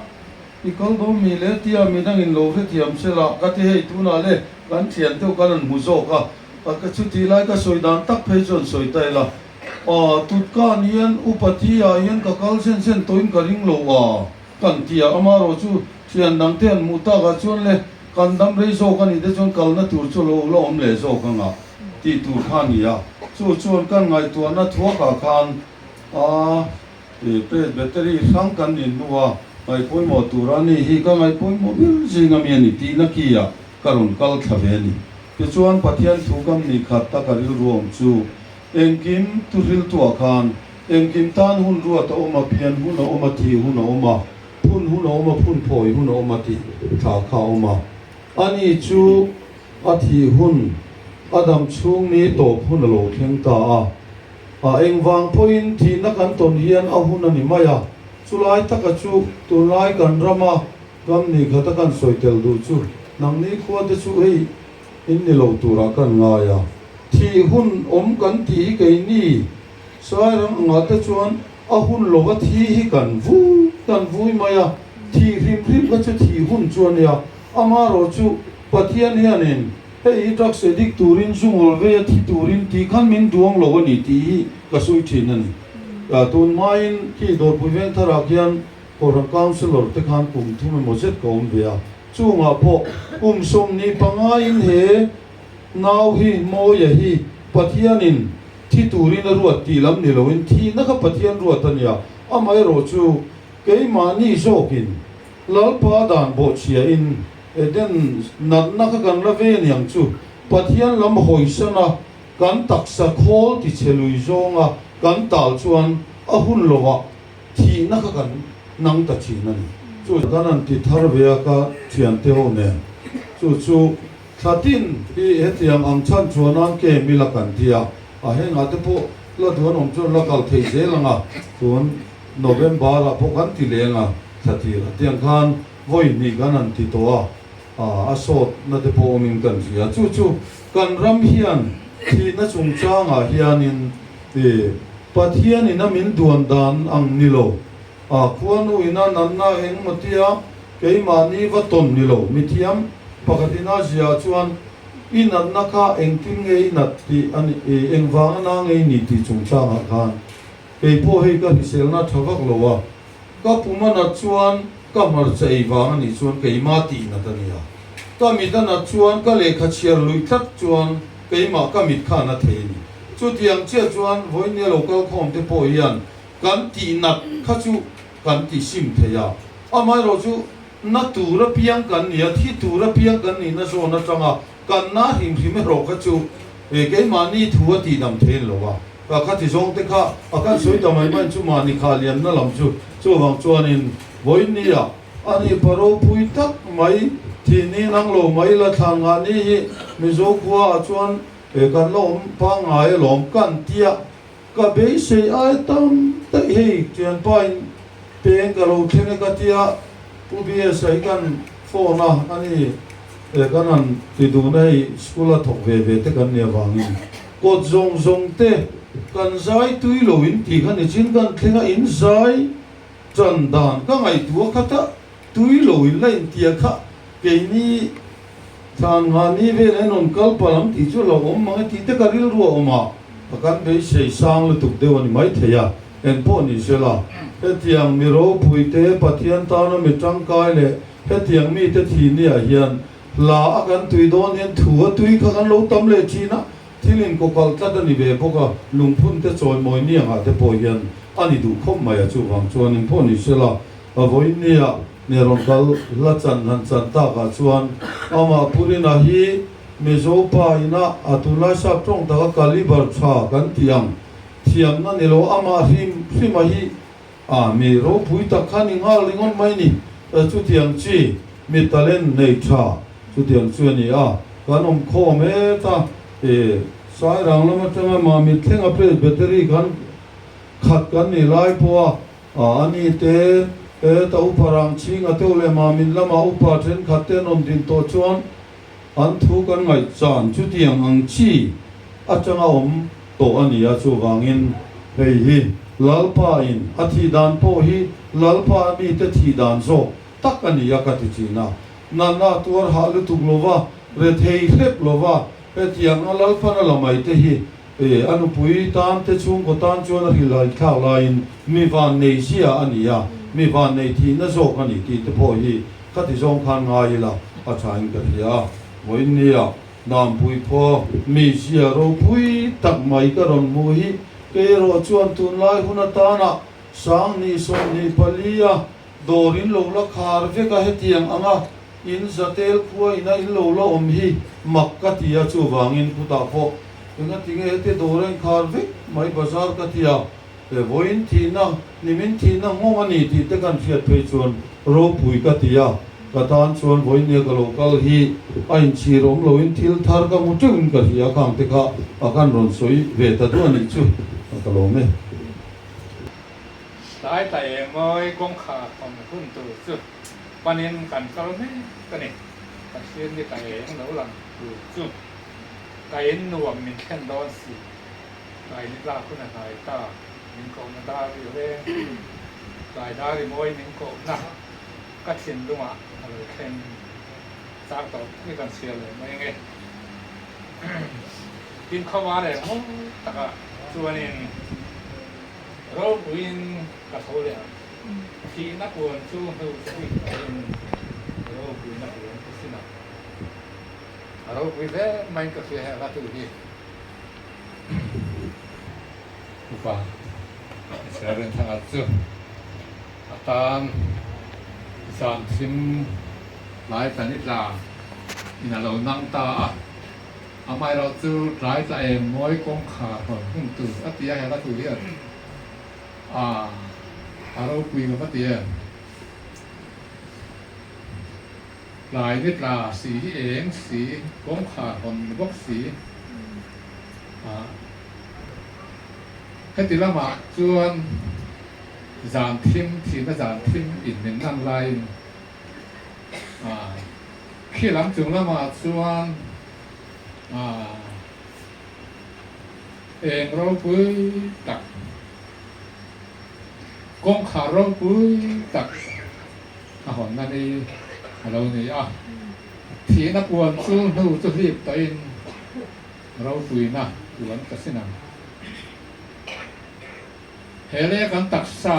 ikal do mi le tia mi dang in lo the thiam se la ka te hei tu na le kan thian teu kan an mu zo ka chu ti lai ka soi dan tak phei chon soi tai la tut ka nian upati a hian ka kal sen toin ka ring lo kan tia ama ro chu thian dang te an mu ta ka chon le kan dam rei zo kan i de chon kal na tur chu lo om le zo ka nga ti tur khan ya chu chon kan ngai tu na thua ka khan pe battery sang kan in nuwa ngai poi mo turani hi ka ngai poi mo bil jinga mi ani ti na kia karun kal thaveni ke chuan pathian thukam ni khat ta karil ruam chu engkim tu ril tu khan engkim tan hun ruwa ta oma pian hun oma thi hun oma hun oma phun phoi hun oma ti tha kha oma ani chu athi hun adam chung ni to hun lo theng ta engwang point thi na kan ton hian a hun ani maya chulai taka chu tunai kan rama gam ni khata kan soitel du chu nang ni khuwa te chu hei in ni lo tura kan nga ya thi hun kan ti ke ni sai rang nga te chuan a hun lo wa thi hi kan vui maya thi rim ka chu thi hun chuan ya ama ro chu pathian hianin hei tak se dik turin zungol ve thi turin ti khan min duang lo ni ti ka sui thin ani tun main ki dor puven thara kian orang councilor te khan kum thume mozet ko bia chunga po som ni panga in he nau hi mo ya hi pathianin thi turin ruat ti lam ni loin thi na ka pathian ruat ania amai ro chu ke mani zokin lalpa dan bo chia in eden nat na ka kan la ve niang chu pathian lam hoisana kan taksa khol ti chelui zonga kan tal chuan a hun lowa thi na ka kan nang ta chi nan chu kanan ti thar ve ka thian te ho ne chu thatin hi hetiam ang chan chuan an ke mila kan tia a he nga te po la thon om chu la kal thei ze langa chuan november la po kan ti le nga thati la tiang khan voi ni kanan ti to a sot na te po min kan sia chu kan ram hian thi na chung changa hianin pathian ina min duan dan ang nilo khuanu ina nanna eng matia keimani va ton nilo mithiam pakatina zia chuan inat naka engting ngei nat ti ani engwang na ngei ni ti chungchanga khan ke po hei ka hiselna thawak lowa ka pumana chuan ka mar chei wang ni chuan keima ti na tania ka midana chuan ka lekha chiar lui thak chuan keima ka mit kha na theini chu tiang chia chuan voinia local khom te po hian kan ti nat kha chu kan ti sim theya amai ro chu na tura piang kan nia thi tura piang kan ni na so na tanga kan na him ro kha chu ke mani thuwa ti dam thel lowa ka kha ti zong te kha akan soi da mai man chu mani kha lian na lam chu wang chuan in voinia ani paro pui tak mai thi ni nang lo mai la thanga ni mi zo kwa chuan kan lom pa ngai lom kan tia ka be se ai tam ta hei tian pain peng ka lo thene ka tia pu bi sai kan phone na ani kan han ti du nei school a thok ve te kan ne wangin ko zong te kan zai tui lo in ti khan ni chin kan thlenga in zai chan dan ka ngai tu khata tui lo in la in tia kha ke ni than nga ni ve ne non kal palam ti chu lo om ma ti te karil ru oma kan be sei sang lu tuk de wani mai theya en po ni sela hetiang mi ro pui te pathian ta na mi tang kai le hetiang mi te thi ni a hian la akan tui don hian thu tui kha kan lo tam le chi na thilin ko kal tla ni ve poka lungphun te choi moi ni anga te po hian ani du khom mai a chu wang chuan in po ni sela a voi ni a ne ron kal la chan han chan ta ka chuan ama purina hi me zo pa ina atula sa tong ta kalibar cha kan tiang thiam na ni lo ama him a hi a me ro pui ta khani ngal lingon mai ni chu tiang chi mi talen nei tha chu tiang chu ni a kan om kho me ta sai rang lama tama ma mi thenga pre battery kan khat kan ni lai po ani te ta uparang ching ate le ma min lama upa then khatte nom din to chuan an thu kan ngai chan chu tiang ang chi atanga om to ani a chu wangin hei hi lalpa in athi dan po hi lalpa mi te thi dan zo tak ani ya ka ti china na tur halu tuglova re thei hlep lova etiang lalpa na lamai te hi anu pui tan te chung ko tan chuan a hilai khau lain mi van nei sia ani ya mi van nei thi na zo ani ti te po hi ka ti zong khan ngai la a chain ka ya voi nia nam pui pho mi sia ro pui tak mai ka ron mu hi ke ro chuan tun lai huna ta na sang ni som ni palia dorin lo la khar ve ka hetiang anga in zatel khuwa ina in lo la om hi makka tia chu wangin puta pho nga tinge te doren khar ve mai bazar ka tia e voin thina nimin thina ngomani ti te kan fiat pe chuan ro pui ka tia katan chuan voin ne ka lokal hi ain chi rom lo in thil thar ka mu chung ka hi akang te kha akan ron soi ve ta du ani chu ka lo me tại tại ngôi công khả phòng phun từ trước quan nên cần cao mấy cái này tại xuyên như cái nấu làm từ trước cái nuông mình khen đón xì cái này là cái này ta mình còn ta điều đây cái đó thì mỗi mình còn nè các tiền đúng không ạ khen sao tổ cái cần xuyênเลยmấy nghe tin không vào đây không tất cả cho nên rồi buin cả thôi đấy khi nắp buồn chú hưu sẽ bị rồi buin nắp buồn cái gì nào rồi buin thế mình có thể là từ gì và sẽ đến thằng chú tan sản sinh lại thành ít là in lâu năng ta maiเราchú trái tại mỗi con khả hoặc không từ ắt tiệt hay là từ gìเราคุยกับป้าเตียหลายนิดละสีเองสีก้มขาคนบกสีให้ติละมาจวนจานทิมทีน่าจานทิมอินหนึ่งนั่งไล่ขี้หลังจุงละมาจวนเองเราคุยตักกงขาเราปุ้ยตักหอนนั่นเองเราเนี่ยทีนักวนสู้นู่จะรีบตีนเราปุ้ยนะหวนกสินังเฮเลกันตักซา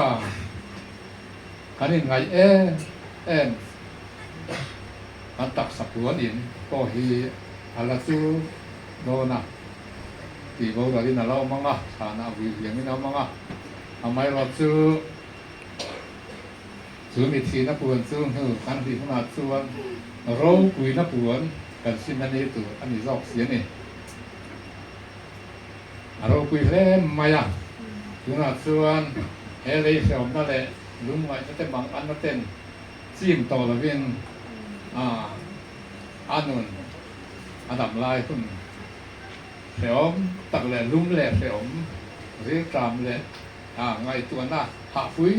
กันยังไงกันตักสักหวนอินก็ฮีอะไรสู้โดนะตีโบราณนั่นเรามั่งฐานะวิญญาณนี่เรามั่งทำไมเราซื้อมีทีนับปวนซื้อกันที่ขนาดส่วนเราคุยนับปวนกันสิ้นนั่นเองตัวอันนี้รอกเสียนี่เราคุยเล่นมาอย่างขนาดส่วนเฮลิเซลนั่นแหละลุงไว้จะบางอันนั่นเต้นจิ้มต่อละเวียนอันนู้นอันดับลายคุณเซลตักแหล่ลุงแหล่เซลเรียกตามแหล่ไงตัวน่ะหาฟุ้ย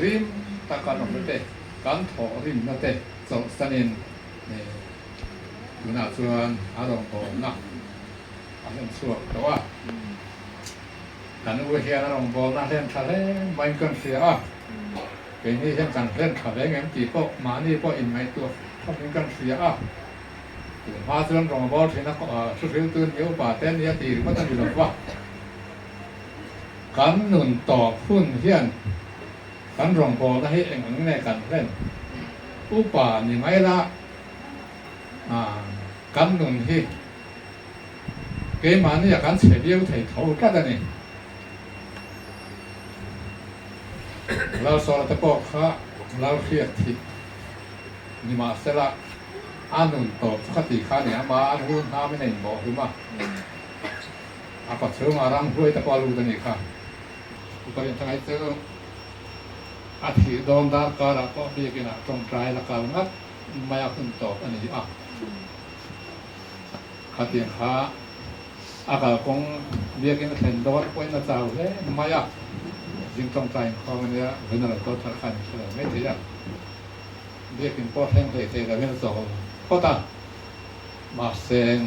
ริมตะการนมนั่นเต้การถอริมนั่นเต้ สนินนี่อยู่หน้าส่วนอารมณ์ผมนะอารมณ์ส่วนแต่ว่าอันนี้ว่าเฮียอารมณ์ผมนะเล่นทะเลไม่กันเสียเป็นนี่เช่นกันเล่นทะเลเงี้ยตีพวกมานี่พวกอินไม่ตัวเขาเป็นกันเสียมาส่วนรองบอลที่นักสุดท้ายตื่นเยอะป่าเต้นเนี่ยตีมันต้องอยู่หรอกว่ากันหนุนต่อพุ่นเฮียนกันรองบอลให้เองในกันเล่นอุปานี่ไม่ละกันหนุนที่เกมันนี่กันเสียเดียวถ่ายเขาก็ได้นี่เราสอนตะปอกข้าเราเรียกที่นี่มาเสละอันหนุนต่อปกติข้าเนี่ยมาอันหุ่นห้าไม่ได้บอกหรือมาก็เชื่อมารังห้วยตะปอลูกันนี่ค่ะอุปนิสัยเจออาทิตย์โดนดาร์การก็เรียกนะตรงใจละกันนัดไม่อยากขึ้นต่ออันนี้ขัดเตียงขาก็คงเรียกกันเห็นโดนไว้นะเจ้าเลยไม่อยากจึงตรงใจของอันนี้เป็นอะไรตัวสำคัญเลยไม่ถือเรียกเป็นพ่อแห้งเลยแต่ไม่สอนพ่อตามาเซง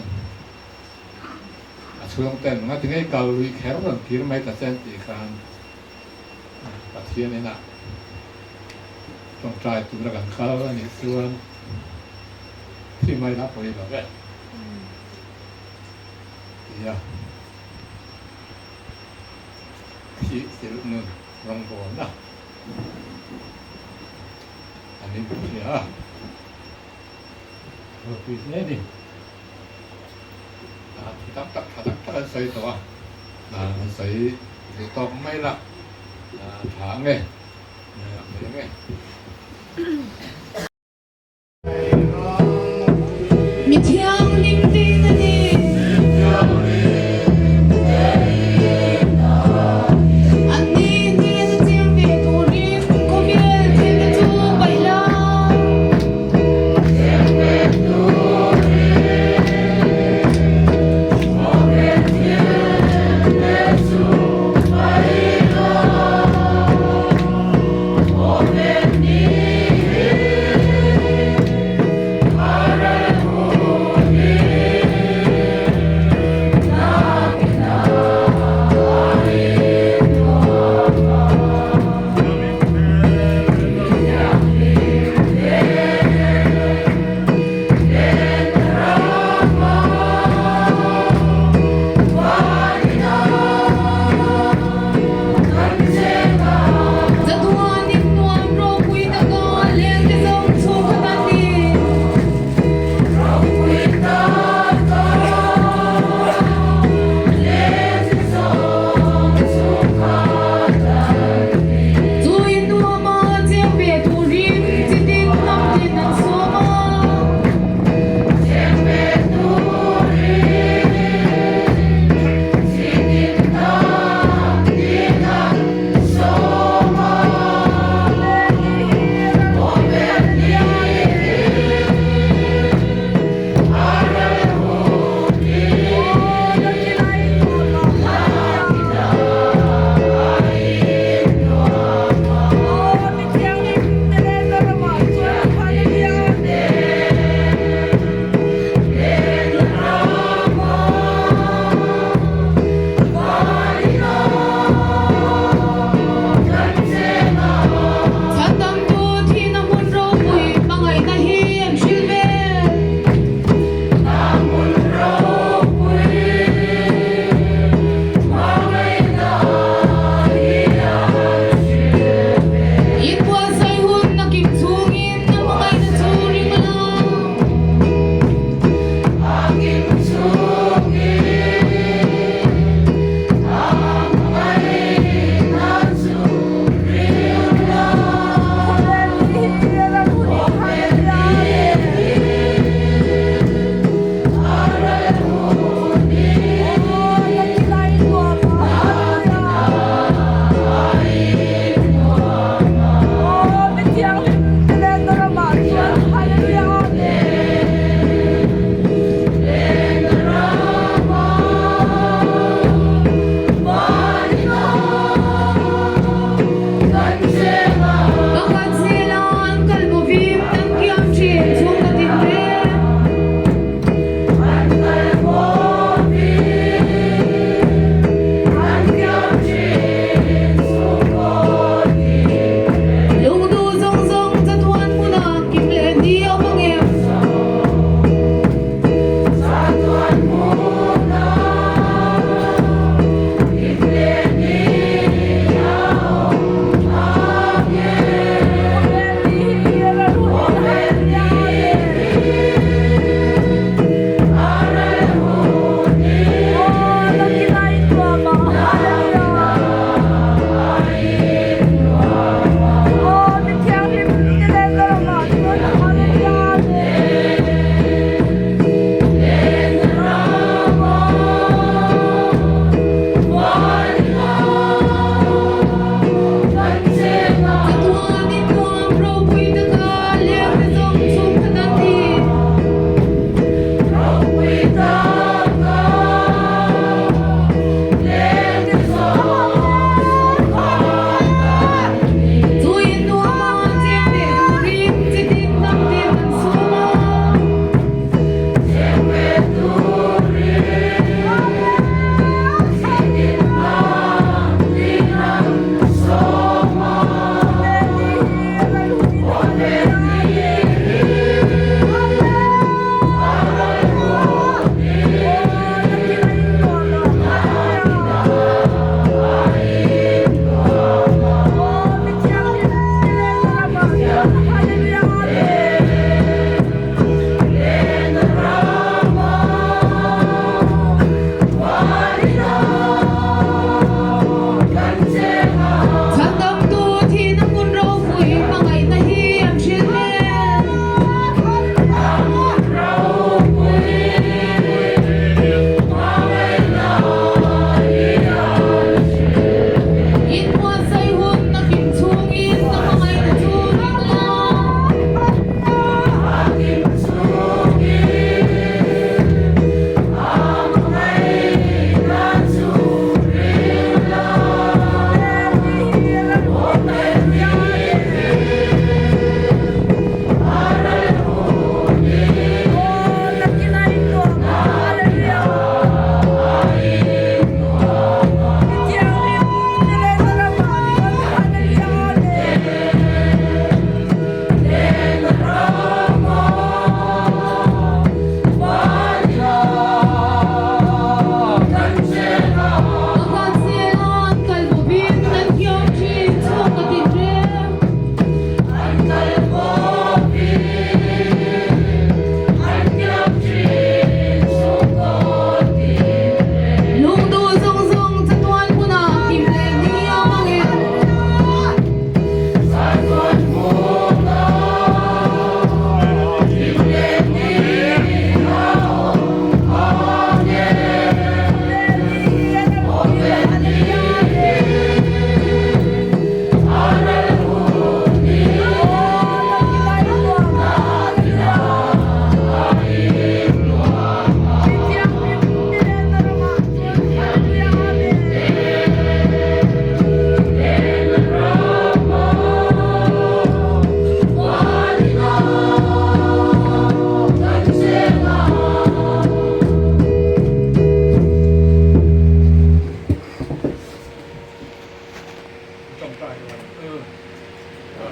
ช่วงเต้นงั้นถึงไอ้เกาหลีแค่เราคิดไม่ตัดเส้นตีกันปัจเจียนนี่นะตรงใจตัวละกันเขาอันนี้ส่วนที่ไม่รับไปแบบนี้อย่าที่เสียนึงรองบอลนะอันนี้เป็นเสียเราคุยเล่นดิที่ตักใส่ตัวใส่ตอกไม่ละถางไงอย่างไงมีเที่ยวนิ่งดีนะนี่อันนี้เนี่ยจะเจียงเบียตัวนี้ก็เบียเทียนตัวไปแล้ว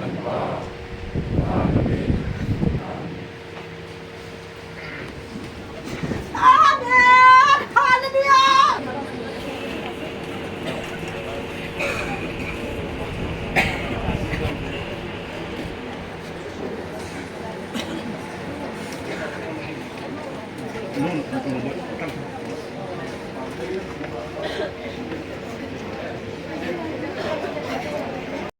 นู่น